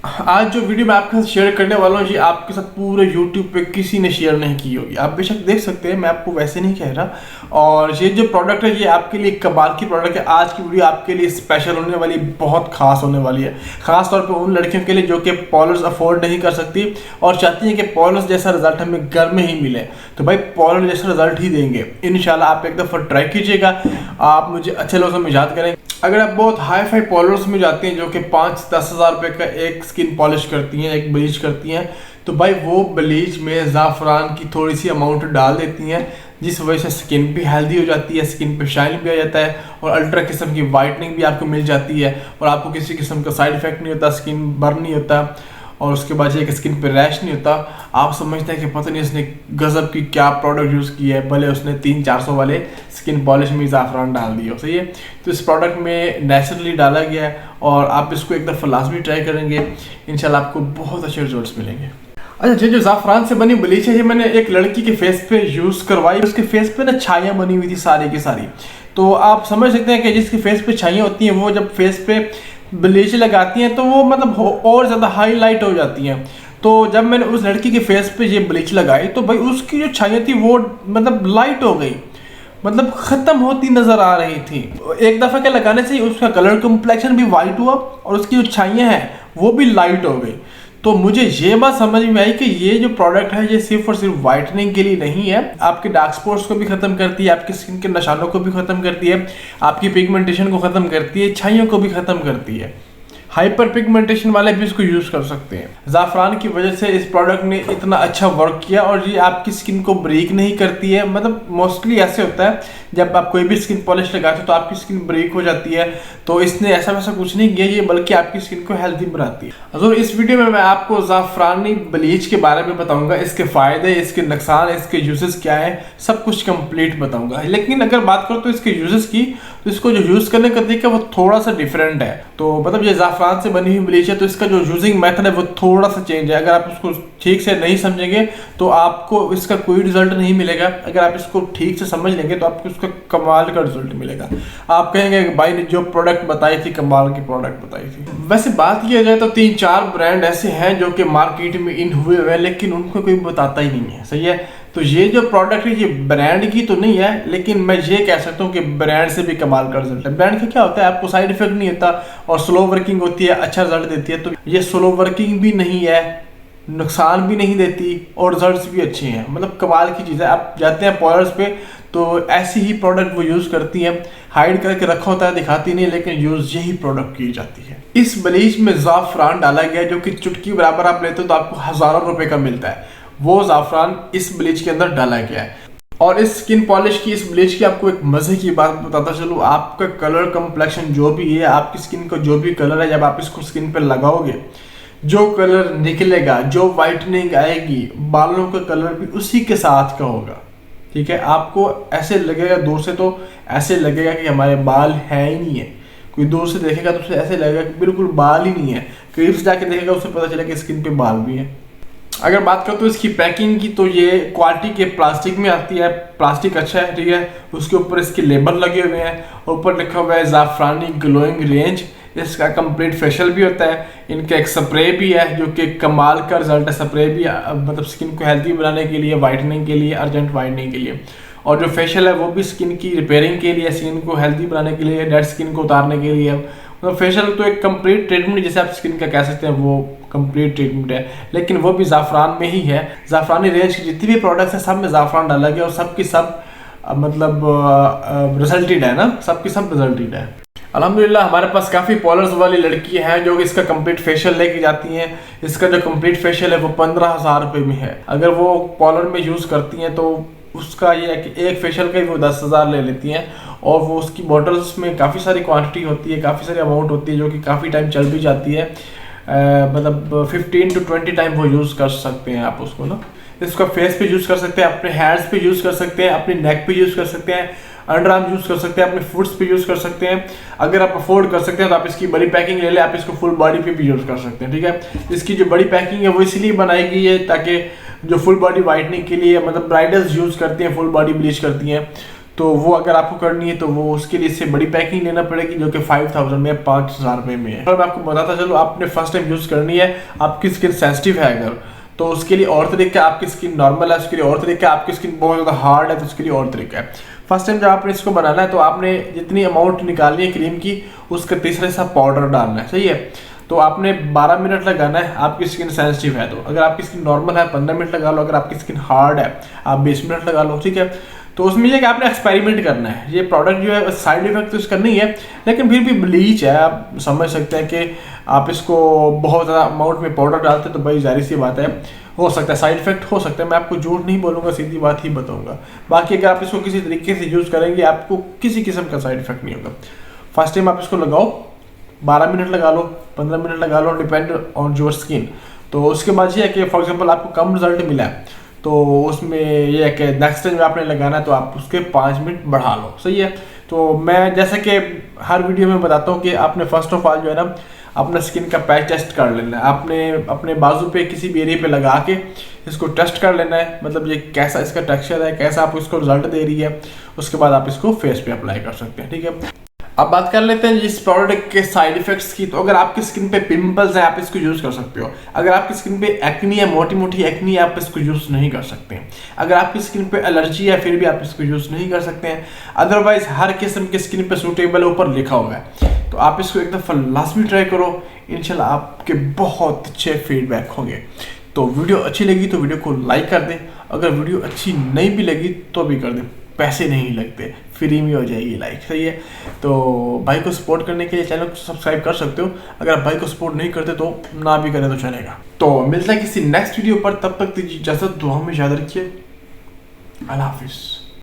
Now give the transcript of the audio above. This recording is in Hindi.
आज जो वीडियो मैं आपके साथ शेयर करने वाला हूँ जी, आपके साथ पूरे YouTube पे किसी ने शेयर नहीं की होगी। आप बेशक देख सकते हैं, मैं आपको वैसे नहीं कह रहा। और ये जो प्रोडक्ट है ये आपके लिए कमाल की प्रोडक्ट है। आज की वीडियो आपके लिए स्पेशल होने वाली, बहुत खास होने वाली है। खास तौर पे उन लड़कियों के लिए जो कि पॉलर्स अफोर्ड नहीं कर सकती और चाहती हैं कि पॉलर्स जैसा रिजल्ट हमें घर में ही मिले। तो भाई पॉलर जैसा रिजल्ट ही देंगे इंशाल्लाह। आप एक दफ़ा ट्राई कीजिएगा, आप मुझे अच्छे लफ्ज़ों में याद करेंगे। अगर आप बहुत हाई फाई पॉलर्स में जाते हैं जो कि 5-10 हज़ार रुपये का एक स्किन पॉलिश करती हैं, एक ब्लीच करती हैं, तो भाई वो ब्लीच में ज़ाफ़रान की थोड़ी सी अमाउंट डाल देती हैं, जिस वजह से स्किन भी हेल्दी हो जाती है, स्किन पे शाइन भी आ जाता है और अल्ट्रा किस्म की वाइटनिंग भी आपको मिल जाती है और आपको किसी किस्म का साइड इफेक्ट नहीं होता, स्किन बर्न नहीं होता और उसके बाद एक स्किन पे रैश नहीं होता। आप समझते हैं कि पता नहीं उसने गज़ब की क्या प्रोडक्ट यूज़ की है, भले उसने 300-400 वाले स्किन पॉलिश में ज़ाफ़रान डाल दिया, सही है। तो इस प्रोडक्ट में नेचुरली डाला गया है और आप इसको एक दफ़ा लाजमी ट्राई करेंगे, इंशाल्लाह आपको बहुत अच्छे रिजल्ट्स मिलेंगे। अच्छा, जो ज़ाफ़रान से बनी ब्लीच है ये मैंने एक लड़की के फेस पे यूज़ करवाई। उसके फेस पे ना छाइयाँ बनी हुई थी सारी की सारी। तो आप समझ सकते हैं कि जिसके फेस पे छाइयाँ होती हैं वो जब फेस पे ब्लीच लगाती हैं तो वो मतलब और ज़्यादा हाईलाइट हो जाती हैं। तो जब मैंने उस लड़की के फेस पे ये ब्लीच लगाई तो भाई उसकी जो छाइयाँ थी वो मतलब लाइट हो गई, मतलब ख़त्म होती नज़र आ रही थी। एक दफ़ा के लगाने से ही उसका कलर कम्प्लेक्शन भी वाइट हुआ और उसकी जो छाइयाँ हैं वो भी लाइट हो गई। तो मुझे ये बात समझ में आई कि ये जो प्रोडक्ट है ये सिर्फ और सिर्फ वाइटनिंग के लिए नहीं है, आपके डार्क स्पॉट्स को भी खत्म करती है, आपकी स्किन के निशानों को भी खत्म करती है, आपकी पिगमेंटेशन को खत्म करती है, छाइयों को भी खत्म करती है। हाइपर पिगमेंटेशन वाले भी इसको यूज़ कर सकते हैं। ज़ाफ़रान की वजह से इस प्रोडक्ट ने इतना अच्छा वर्क किया और ये आपकी स्किन को ब्रेक नहीं करती है। मतलब मोस्टली ऐसे होता है जब आप कोई भी स्किन पॉलिश लगाते हो तो आपकी स्किन ब्रेक हो जाती है, तो इसने ऐसा वैसा कुछ नहीं किया ये, बल्कि आपकी स्किन को हेल्दी बनाती है। तो इस वीडियो में मैं आपको ज़ाफ़रानी ब्लीच के बारे में बताऊंगा, इसके फ़ायदे, इसके नुकसान, इसके यूजेस क्या है, सब कुछ कंप्लीट बताऊंगा। लेकिन अगर बात करो तो इसके यूजेस की, तो इसको जो यूज़ करने का तरीका वो थोड़ा सा डिफरेंट है। तो मतलब ये ज़ाफ़रान से बनी हुई ब्लीच है तो इसका जो यूजिंग मेथड है वो थोड़ा सा चेंज है। अगर आप उसको ठीक से नहीं समझेंगे तो आपको इसका कोई रिजल्ट नहीं मिलेगा। अगर आप इसको ठीक से समझ लेंगे तो आपको इसका कमाल का रिजल्ट मिलेगा। आप कहेंगे कि भाई ने जो प्रोडक्ट बताई थी कमाल की प्रोडक्ट बताई थी। वैसे बात किया जाए तो 3-4 ब्रांड ऐसे हैं जो कि मार्केट में इन हुए हुए हैं लेकिन उनको कोई बताता ही नहीं है, सही है। तो ये जो प्रोडक्ट है ये ब्रांड की तो नहीं है, लेकिन मैं ये कह सकता हूँ कि ब्रांड से भी कमाल का रिजल्ट है। ब्रांड का क्या होता है, आपको साइड इफेक्ट नहीं होता और स्लो वर्किंग होती है, अच्छा रिजल्ट देती है। तो ये स्लो वर्किंग भी नहीं है, नुकसान भी नहीं देती और रिजल्ट्स भी अच्छे हैं, मतलब कमाल की चीज़ है। आप जाते हैं पॉलर्स पे तो ऐसी ही प्रोडक्ट वो यूज़ करती हैं, हाइड करके रखा होता है, दिखाती नहीं, लेकिन यूज़ यही प्रोडक्ट की जाती है। इस ब्लीच में ज़ाफ़रान डाला गया जो कि चुटकी बराबर आप लेते हो तो आपको हज़ारों रुपए का मिलता है, वो ज़ाफ़रान इस ब्लीच के अंदर डाला गया है। और इस स्किन पॉलिश की, इस ब्लीच की आपको एक मज़े की बात बताता चलूँ, आपका कलर कम्प्लेक्शन जो भी है, आपकी स्किन का जो भी कलर है, जब आप इसको स्किन पर लगाओगे जो कलर निकलेगा, जो वाइटनिंग आएगी, बालों का कलर भी उसी के साथ का होगा, ठीक है। आपको ऐसे लगेगा, दूर से तो ऐसे लगेगा कि हमारे बाल है ही नहीं है। कोई दूर से देखेगा तो उसे ऐसे लगेगा कि बिल्कुल बाल ही नहीं है, करीब से जाके देखेगा उसे पता चलेगा कि स्किन पे बाल भी है। अगर बात करो तो इसकी पैकिंग की, तो ये क्वालिटी के प्लास्टिक में आती है, प्लास्टिक अच्छा है, ठीक है। उसके ऊपर इसके लेबल लगे हुए हैं, ऊपर लिखा हुआ है ज़ाफ़रानी ग्लोइंग रेंज। इसका कंप्लीट फेशियल भी होता है, इनका एक स्प्रे भी है जो कि कमाल का रिजल्ट है। स्प्रे भी मतलब स्किन को हेल्दी बनाने के लिए, वाइटनिंग के लिए, अर्जेंट वाइटनिंग के लिए, और जो फेशियल है वो भी स्किन की रिपेयरिंग के लिए, स्किन को हेल्दी बनाने के लिए, डेड स्किन को उतारने के लिए। मतलब फेशियल तो एक कंप्लीट ट्रीटमेंट जैसे आप स्किन का कह सकते हैं, वो कंप्लीट ट्रीटमेंट है, लेकिन वो भी ज़ाफ़रान में ही है। ज़ाफ़रानी रेंज की जितनी भी प्रोडक्ट्स हैं सब में ज़ाफ़रान डाला गया और सब की सब मतलब रिजल्टेड है ना, सब की सब रिजल्टेड है। अल्हम्दुलिल्लाह हमारे पास काफ़ी पॉलर्स वाली लड़की हैं जो इसका कंप्लीट फेशियल लेके जाती हैं। इसका जो कंप्लीट फेशियल है वो 15,000 रुपये में है। अगर वो पॉलर में यूज़ करती हैं तो उसका ये है कि एक फेशियल का ही वो 10,000 ले लेती हैं और वो उसकी बॉटल्स में काफ़ी सारी क्वांटिटी होती है, काफ़ी सारी अमाउंट होती है जो कि काफ़ी टाइम चल भी जाती है। मतलब 15 to 20 टाइम वो यूज़ कर सकते हैं आप उसको ना। इसका फेस पे यूज़ कर सकते हैं, अपने हैंड्स पे यूज़ कर सकते हैं, अपनी नेक पे यूज़ कर सकते हैं, अंडर आर्म यूज़ कर सकते हैं, अपने फुट्स पे यूज़ कर सकते हैं। अगर आप अफोर्ड कर सकते हैं तो आप इसकी बड़ी पैकिंग ले लें, आप इसको फुल बॉडी पे भी यूज़ कर सकते हैं, ठीक है। इसकी जो बड़ी पैकिंग है वो इसलिए बनाई गई है ताकि जो फुल बॉडी वाइटनिंग के लिए, मतलब ब्राइडल्स यूज़ करती हैं, फुल बॉडी ब्लीच करती हैं, तो वो अगर आपको करनी है तो वो उसके लिए इससे बड़ी पैकिंग लेना पड़ेगी, जो कि 5000 में 5000 रुपये में है। और मैं आपको बताता चलो, आपने फर्स्ट टाइम यूज़ करनी है, आपकी स्किन सेंसिटिव है अगर, तो उसके लिए और तरीका है, आपकी स्किन नॉर्मल है उसके लिए और तरीका है, आपकी स्किन बहुत ज़्यादा हार्ड है तो उसके लिए और तरीका है। फर्स्ट टाइम जब आपने इसको बनाना है तो आपने जितनी अमाउंट निकालनी है क्रीम की, उसका तीसरा हिस्सा पाउडर डालना है, सही है। तो आपने 12 मिनट लगाना है, आपकी स्किन सेंसिटिव है तो। अगर आपकी स्किन नॉर्मल है 15 मिनट लगा लो, अगर आपकी स्किन हार्ड है आप 20 मिनट लगा लो, ठीक है। तो उसमें यह कि आपने एक्सपेरिमेंट करना है। ये प्रोडक्ट जो है साइड इफेक्ट तो इसका नहीं है, लेकिन फिर भी ब्लीच है, आप समझ सकते हैं कि आप इसको बहुत ज़्यादा अमाउंट में पाउडर डालते हैं तो भाई जाहिर सी बात है हो सकता है साइड इफेक्ट हो सकता है। मैं आपको झूठ नहीं बोलूँगा, सीधी बात ही बताऊँगा। बाकी अगर आप इसको किसी तरीके से यूज़ करेंगे आपको किसी किस्म का साइड इफेक्ट नहीं होगा। फर्स्ट टाइम आप इसको लगाओ, 12 मिनट लगा लो, 15 मिनट लगा लो, डिपेंड ऑन योर स्किन। तो उसके बाद ये है कि फॉर एग्जांपल आपको कम रिजल्ट मिला है तो उसमें ये है कि नेक्स्ट टाइम आपने लगाना है तो आप उसके 5 मिनट बढ़ा लो, सही है। तो मैं जैसे कि हर वीडियो में बताता हूँ कि आपने फर्स्ट ऑफ ऑल जो है ना अपना स्किन का पैच टेस्ट कर लेना है। आपने अपने बाजू पे किसी भी एरिया पे लगा के इसको टेस्ट कर लेना है, मतलब ये कैसा इसका टेक्सचर है, कैसा आपको इसको रिजल्ट दे रही है। उसके बाद आप इसको फेस पे अप्लाई कर सकते हैं, ठीक है। अब बात कर लेते हैं इस प्रोडक्ट के साइड इफेक्ट्स की। तो अगर आपकी स्किन पे पिंपल्स हैं आप इसको यूज़ कर सकते हो। अगर आपकी स्किन पे एक्नी है, मोटी मोटी एक्नी है, आप इसको यूज़ नहीं कर सकते हैं। अगर आपकी स्किन पे एलर्जी है फिर भी आप इसको यूज़ नहीं कर सकते हैं। अदरवाइज हर किस्म की स्किन पे सूटेबल है, ऊपर लिखा हुआ है। तो आप इसको एक दफ़ा लाजमी ट्राई करो, इंशाल्लाह आपके बहुत अच्छे फीडबैक होंगे। तो वीडियो अच्छी लगी तो वीडियो को लाइक कर दें, अगर वीडियो अच्छी नहीं भी लगी तो भी कर दें, पैसे नहीं लगते, फ्री में हो जाएगी लाइक, सही है। तो भाई को सपोर्ट करने के लिए चैनल को सब्सक्राइब कर सकते हो। अगर आप भाई को सपोर्ट नहीं करते तो ना भी करें तो चलेगा। तो मिलता है किसी नेक्स्ट वीडियो पर, तब तक दीजिए इजाज़त, दुआ में याद रखिए। अल्लाह हाफिज़।